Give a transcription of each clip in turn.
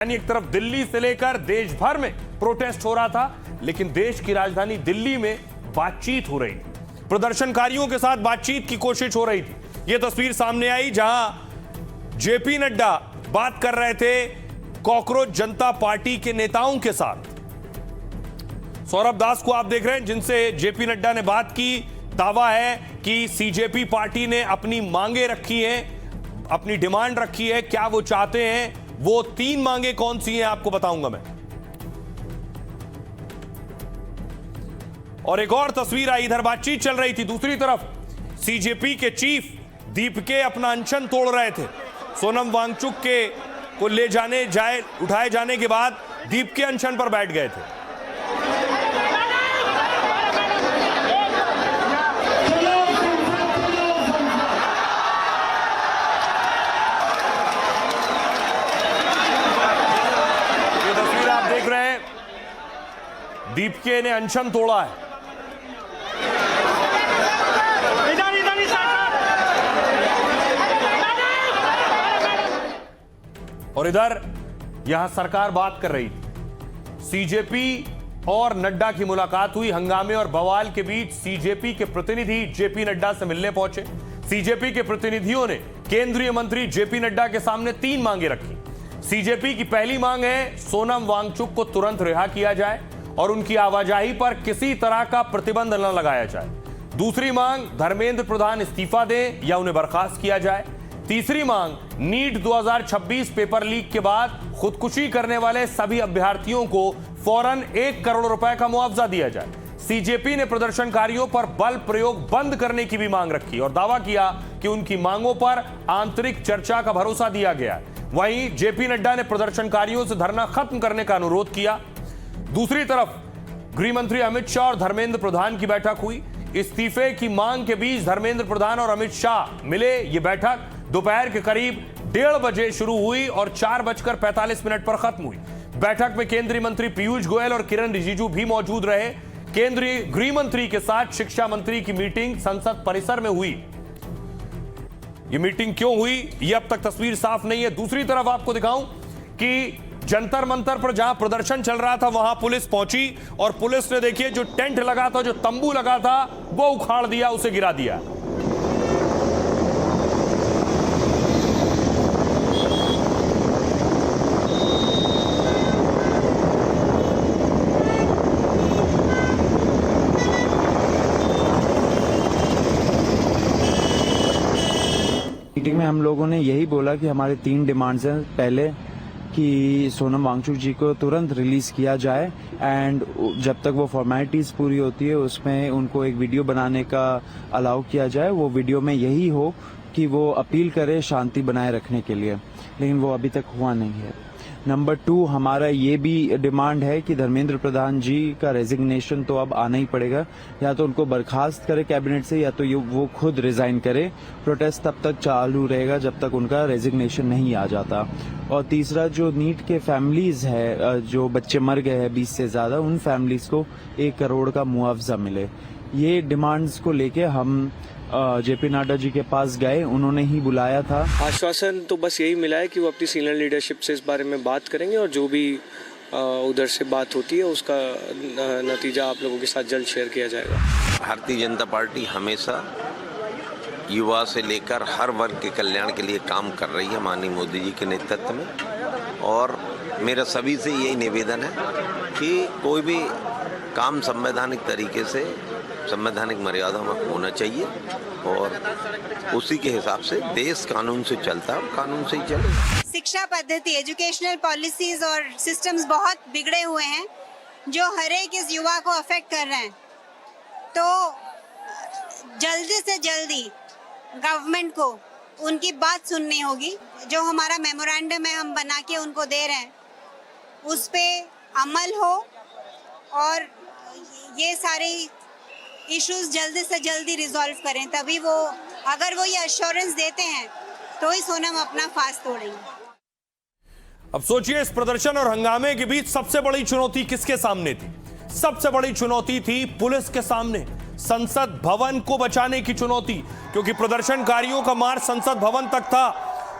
यानी एक तरफ दिल्ली से लेकर देश भर में प्रोटेस्ट हो रहा था, लेकिन देश की राजधानी दिल्ली में बातचीत हो रही थी। प्रदर्शनकारियों के साथ बातचीत की कोशिश हो रही थी। यह तस्वीर सामने आई जहां जेपी नड्डा बात कर रहे थे कॉकरोच जनता पार्टी के नेताओं के साथ। सौरभ दास को आप देख रहे हैं, जिनसे जेपी नड्डा ने बात की। दावा है कि सीजेपी पार्टी ने अपनी मांगे रखी हैं, अपनी डिमांड रखी है। क्या वो चाहते हैं, वो 3 मांगे कौन सी हैं, आपको बताऊंगा मैं। और एक और तस्वीर आई, इधर बातचीत चल रही थी, दूसरी तरफ सीजेपी के चीफ दीपके अपना अनशन तोड़ रहे थे। सोनम वांगचुक के को उठाए जाने के बाद दीपके अनशन पर बैठ गए थे। ये तस्वीर आप देख रहे हैं, दीपके ने अनशन तोड़ा है। और इधर यहां सरकार बात कर रही थी। सीजेपी और नड्डा की मुलाकात हुई। हंगामे और बवाल के बीच सीजेपी के प्रतिनिधि जेपी नड्डा से मिलने पहुंचे। सीजेपी के प्रतिनिधियों ने केंद्रीय मंत्री जेपी नड्डा के सामने 3 मांगे रखी। सीजेपी की पहली मांग है सोनम वांगचुक को तुरंत रिहा किया जाए और उनकी आवाजाही पर किसी तरह का प्रतिबंध न लगाया जाए। दूसरी मांग, धर्मेंद्र प्रधान इस्तीफा दें या उन्हें बर्खास्त किया जाए। तीसरी मांग, नीट 2026 पेपर लीक के बाद खुदकुशी करने वाले सभी अभ्यर्थियों को फौरन 1 करोड़ रुपए का मुआवजा दिया जाए। सीजेपी ने प्रदर्शनकारियों पर बल प्रयोग बंद करने की भी मांग रखी और दावा किया कि उनकी मांगों पर आंतरिक चर्चा का भरोसा दिया गया। वहीं जेपी नड्डा ने प्रदर्शनकारियों से धरना खत्म करने का अनुरोध किया। दूसरी तरफ गृह मंत्री अमित शाह और धर्मेंद्र प्रधान की बैठक हुई। इस्तीफे की मांग के बीच धर्मेंद्र प्रधान और अमित शाह मिले। ये बैठक दोपहर के करीब 1:30 बजे शुरू हुई और 4:45 पर खत्म हुई। बैठक में केंद्रीय मंत्री पीयूष गोयल और किरण रिजिजू भी मौजूद रहे। केंद्रीय गृह मंत्री के साथ शिक्षा मंत्री की मीटिंग संसद परिसर में हुई। यह मीटिंग क्यों हुई, यह अब तक तस्वीर साफ नहीं है। दूसरी तरफ आपको दिखाऊं कि जंतर मंतर पर जहां प्रदर्शन चल रहा था, वहां पुलिस पहुंची और पुलिस ने देखिए जो टेंट लगा था, जो तंबू लगा था, वो उखाड़ दिया, उसे गिरा दिया। मीटिंग में हम लोगों ने यही बोला कि हमारे 3 डिमांड्स हैं। पहले कि सोनम वांगचुक जी को तुरंत रिलीज किया जाए एंड जब तक वो फॉर्मेलिटीज पूरी होती है उसमें उनको एक वीडियो बनाने का अलाउ किया जाए। वो वीडियो में यही हो कि वो अपील करे शांति बनाए रखने के लिए, लेकिन वो अभी तक हुआ नहीं है। नंबर 2, हमारा ये भी डिमांड है कि धर्मेंद्र प्रधान जी का रेजिग्नेशन तो अब आना ही पड़ेगा। या तो उनको बर्खास्त करे कैबिनेट से या तो वो खुद रिजाइन करे। प्रोटेस्ट तब तक चालू रहेगा जब तक उनका रेजिग्नेशन नहीं आ जाता। और तीसरा, जो नीट के फैमिलीज है, जो बच्चे मर गए हैं 20 से ज्यादा, उन फैमिलीज को 1 करोड़ का मुआवजा मिले। ये डिमांड्स को लेके हम जेपी नड्डा जी के पास गए, उन्होंने ही बुलाया था। आश्वासन तो बस यही मिला है कि वो अपनी सीनियर लीडरशिप से इस बारे में बात करेंगे और जो भी उधर से बात होती है उसका नतीजा आप लोगों के साथ जल्द शेयर किया जाएगा। भारतीय जनता पार्टी हमेशा युवा से लेकर हर वर्ग के कल्याण के लिए काम कर रही है माननीय मोदी जी के नेतृत्व में। और मेरा सभी से यही निवेदन है कि कोई भी काम संवैधानिक तरीके से, संवैधानिक मर्यादा में होना चाहिए और उसी के हिसाब से देश कानून से चलता है, कानून से ही चलेगा। शिक्षा पद्धति, एजुकेशनल पॉलिसीज और सिस्टम्स बहुत बिगड़े हुए हैं जो हर एक इस युवा को अफेक्ट कर रहे हैं। तो जल्दी से जल्दी गवर्नमेंट को उनकी बात सुननी होगी। जो हमारा मेमोरेंडम है हम बना के उनको दे रहे हैं, उस पे अमल हो और ये सारे इश्यूज जल्दी से जल्दी रिजॉल्व करें। तभी वो, अगर वो ये अश्योरेंस देते हैं तो ही सोनम अपना फास्ट तोड़ेंगे। अब सोचिए, इस प्रदर्शन और हंगामे के बीच सबसे बड़ी चुनौती किसके सामने थी? सबसे बड़ी चुनौती थी पुलिस के सामने। संसद भवन को बचाने की चुनौती, क्योंकि प्रदर्शनकारियों का मार्च संसद भवन तक था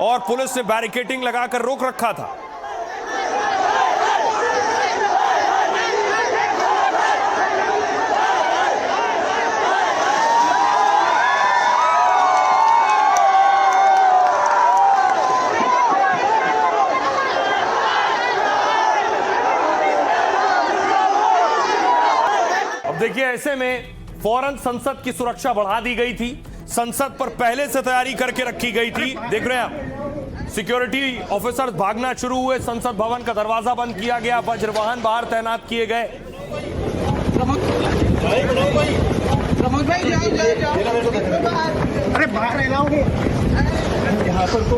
और पुलिस ने बैरिकेडिंग लगाकर रोक रखा था। अब देखिए, ऐसे में फौरन संसद की सुरक्षा बढ़ा दी गई थी। संसद पर पहले से तैयारी करके रखी गई थी। देख रहे हैं आप, सिक्योरिटी ऑफिसर्स भागना शुरू हुए। संसद भवन का दरवाजा बंद किया गया, वज्र वाहन बाहर तैनात किए गए। अरे बाहर लाओगे यहाँ पर तो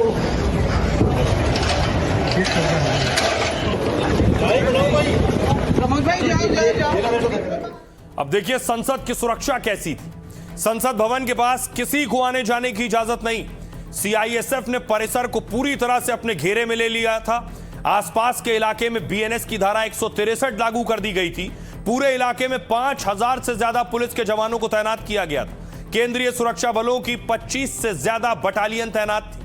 अब देखिए संसद की सुरक्षा कैसी थी। संसद भवन के पास किसी को आने जाने की इजाजत नहीं। सीआईएसएफ ने परिसर को पूरी तरह से अपने घेरे में ले लिया था। आसपास के इलाके में बीएनएस की धारा 163 लागू कर दी गई थी। पूरे इलाके में 5000 से ज्यादा पुलिस के जवानों को तैनात किया गया था। केंद्रीय सुरक्षा बलों की 25 से ज्यादा बटालियन तैनात थी।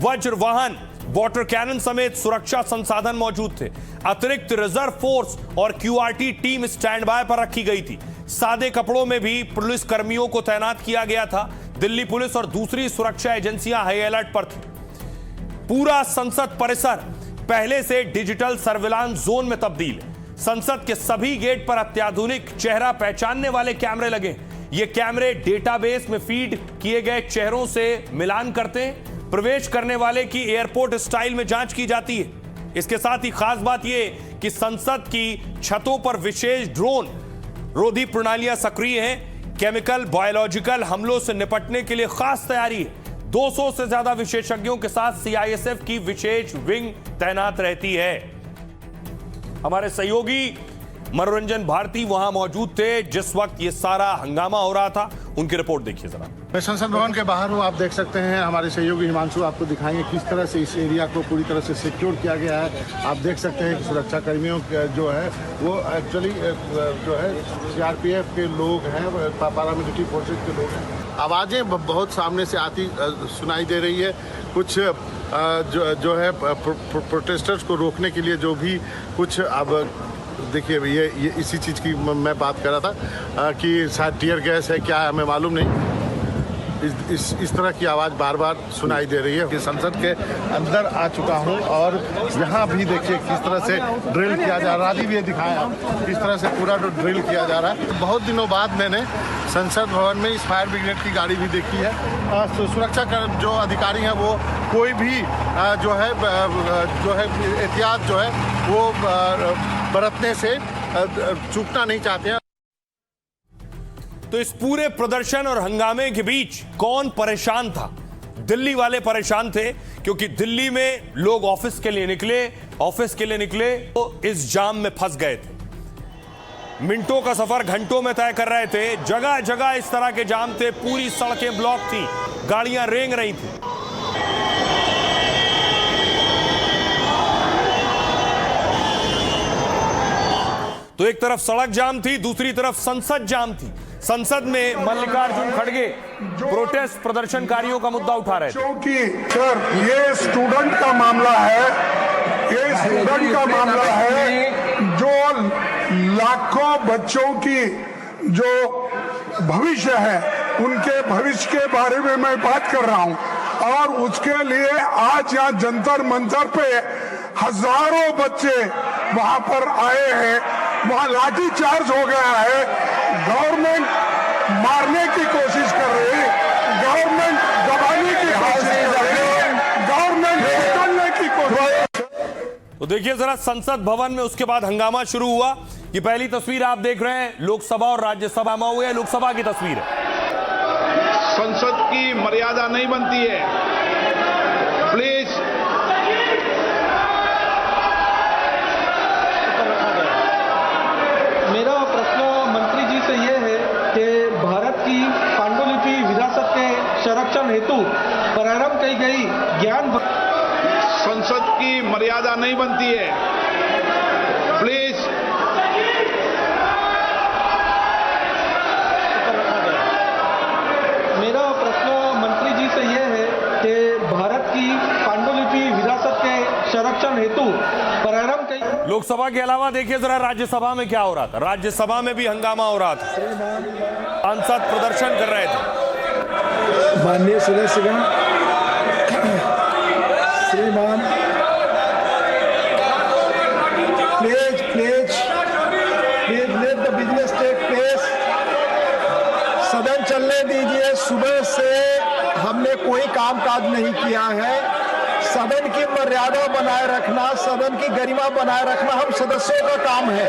वज्र वाहन, वाटर कैनन समेत सुरक्षा संसाधन मौजूद थे। अतिरिक्त रिजर्व फोर्स और क्यूआरटी टीम स्टैंड बाय पर रखी गई थी। सादे कपड़ों में भी पुलिस कर्मियों को तैनात किया गया था। दिल्ली पुलिस और दूसरी सुरक्षा एजेंसियां हाई अलर्ट पर थी। पूरा संसद परिसर पहले से डिजिटल सर्विलांस जोन में तब्दील है। संसद के सभी गेट पर अत्याधुनिक चेहरा पहचानने वाले कैमरे लगे। ये कैमरे डेटाबेस में फीड किए गए चेहरों से मिलान करते हैं। प्रवेश करने वाले की एयरपोर्ट स्टाइल में जांच की जाती है। इसके साथ ही खास बात यह कि संसद की छतों पर विशेष ड्रोन रोधी प्रणालियां सक्रिय हैं। केमिकल बायोलॉजिकल हमलों से निपटने के लिए खास तैयारी है। 200 से ज्यादा विशेषज्ञों के साथ सीआईएसएफ की विशेष विंग तैनात रहती है। हमारे सहयोगी मनोरंजन भारती वहां मौजूद थे जिस वक्त ये सारा हंगामा हो रहा था। उनकी रिपोर्ट देखिए जरा। मैं संसद भवन के बाहर हूँ, आप देख सकते हैं। हमारे सहयोगी हिमांशु आपको दिखाएंगे किस तरह से इस एरिया को पूरी तरह से सिक्योर किया गया है। आप देख सकते हैं कि सुरक्षा कर्मियों जो है वो एक्चुअली जो है सीआरपीएफ के लोग हैं, पैरामिलिट्री फोर्सेज के लोग हैं। आवाज़ें बहुत सामने से आती सुनाई दे रही है। कुछ जो है प्रोटेस्टर्स को रोकने के लिए जो भी कुछ, अब देखिए ये इसी चीज़ की मैं बात कर रहा था कि शायद टीयर गैस है, क्या है हमें मालूम नहीं। इस तरह की आवाज़ बार बार सुनाई दे रही है कि संसद के अंदर आ चुका हूं और यहाँ भी देखिए किस तरह से ड्रिल किया जा रहा है। राजीव ये दिखाया किस तरह से पूरा ड्रिल किया जा रहा है। बहुत दिनों बाद मैंने संसद भवन में इस फायर ब्रिगेड की गाड़ी भी देखी है। सुरक्षा जो अधिकारी हैं वो कोई भी जो है एहतियात जो है वो बरतने से चूकना नहीं चाहते हैं। तो इस पूरे प्रदर्शन और हंगामे के बीच कौन परेशान था? दिल्ली वाले परेशान थे क्योंकि दिल्ली में लोग ऑफिस के लिए निकले तो इस जाम में फंस गए थे। मिनटों का सफर घंटों में तय कर रहे थे। जगह जगह इस तरह के जाम थे। पूरी सड़कें ब्लॉक थी, गाड़ियां रेंग रही थी। तो एक तरफ सड़क जाम थी, दूसरी तरफ संसद जाम थी। संसद में मल्लिकार्जुन खड़गे प्रोटेस्ट प्रदर्शनकारियों का मुद्दा उठा रहे थे। क्योंकि सर ये स्टूडेंट का मामला है, ये स्टूडेंट का मामला है जो लाखों बच्चों की जो भविष्य है उनके भविष्य के बारे में मैं बात कर रहा हूं। और उसके लिए आज यहाँ जंतर मंतर पे हजारों बच्चे वहां पर आए हैं। वहां लाठी चार्ज हो गया है। गवर्नमेंट मारने की कोशिश कर रही है, गवर्नमेंट दबाने की कोशिश कर रही है, गवर्नमेंट निकलने की कोशिश। तो देखिए जरा संसद भवन में उसके बाद हंगामा शुरू हुआ। ये पहली तस्वीर आप देख रहे हैं, लोकसभा और राज्यसभा में हुए। लोकसभा की तस्वीर है। संसद की मर्यादा नहीं बनती है, प्लीज। मेरा प्रश्न मंत्री जी से ये है कि भारत की पांडुलिपि विरासत के संरक्षण हेतु प्रारंभ की गई ज्ञान संसद की मर्यादा नहीं बनती है, प्लीज। मेरा प्रश्न मंत्री जी से ये है कि भारत की पांडुलिपि विरासत के संरक्षण हेतु प्रारंभ की। लोकसभा के अलावा देखिए जरा राज्यसभा में क्या हो रहा था। राज्यसभा में भी हंगामा हो रहा था। सांसद प्रदर्शन कर रहे थे। माननीय सदस्यगण, श्रीमान please let the business take place. दीजिए, सुबह से हमने कोई कामकाज नहीं किया है। सदन की मर्यादा बनाए रखना, सदन की गरिमा बनाए रखना हम सदस्यों का काम है।